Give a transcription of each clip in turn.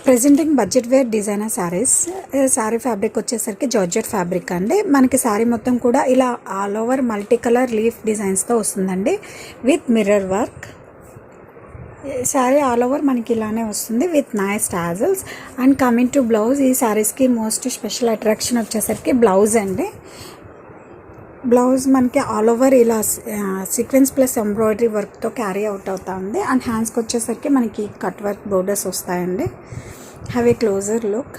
Presenting budget wear designer saris. Sari fabric వచ్చేసరికి georgette fabric అండి. మనకి శారీ మొత్తం కూడా ఇలా all over multi colour leaf డిజైన్స్తో వస్తుందండి with mirror work. Sari all over మనకి ఇలానే వస్తుంది with nice tassels. And coming to blouse, ఈ శారీస్కి మోస్ట్ స్పెషల్ అట్రాక్షన్ వచ్చేసరికి బ్లౌజ్ అండి. బ్లౌజ్ మనకి ఆల్ ఓవర్ ఇలా సీక్వెన్స్ ప్లస్ ఎంబ్రాయిడరీ వర్క్తో క్యారీ అవుట్ అవుతా ఉంది. అండ్ హ్యాండ్స్కి వచ్చేసరికి మనకి కట్ వర్క్ బోర్డర్స్ వస్తాయండి. Have A closer look.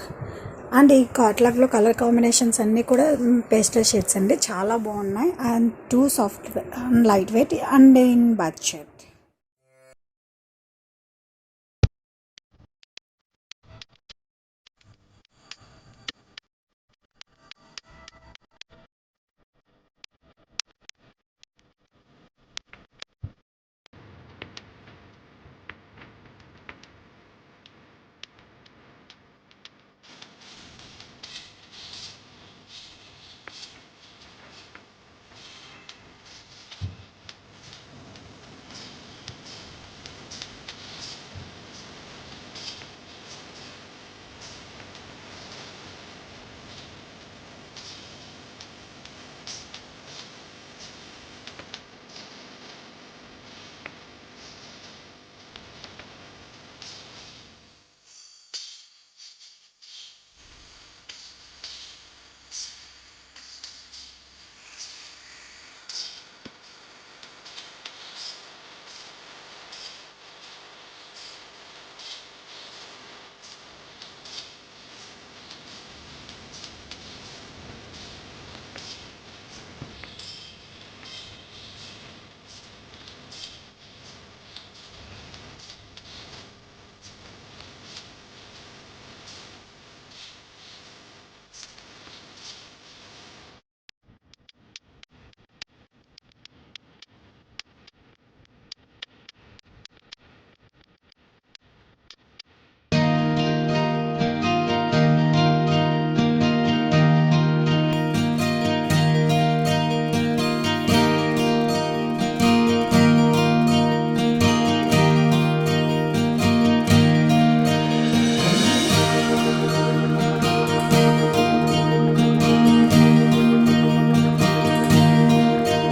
And ఈ కాట్లాగ్లో కలర్ కాంబినేషన్స్ అన్నీ కూడా పేస్టల్ షేడ్స్ అండి, చాలా బాగున్నాయి. And two soft and light weight and in budget.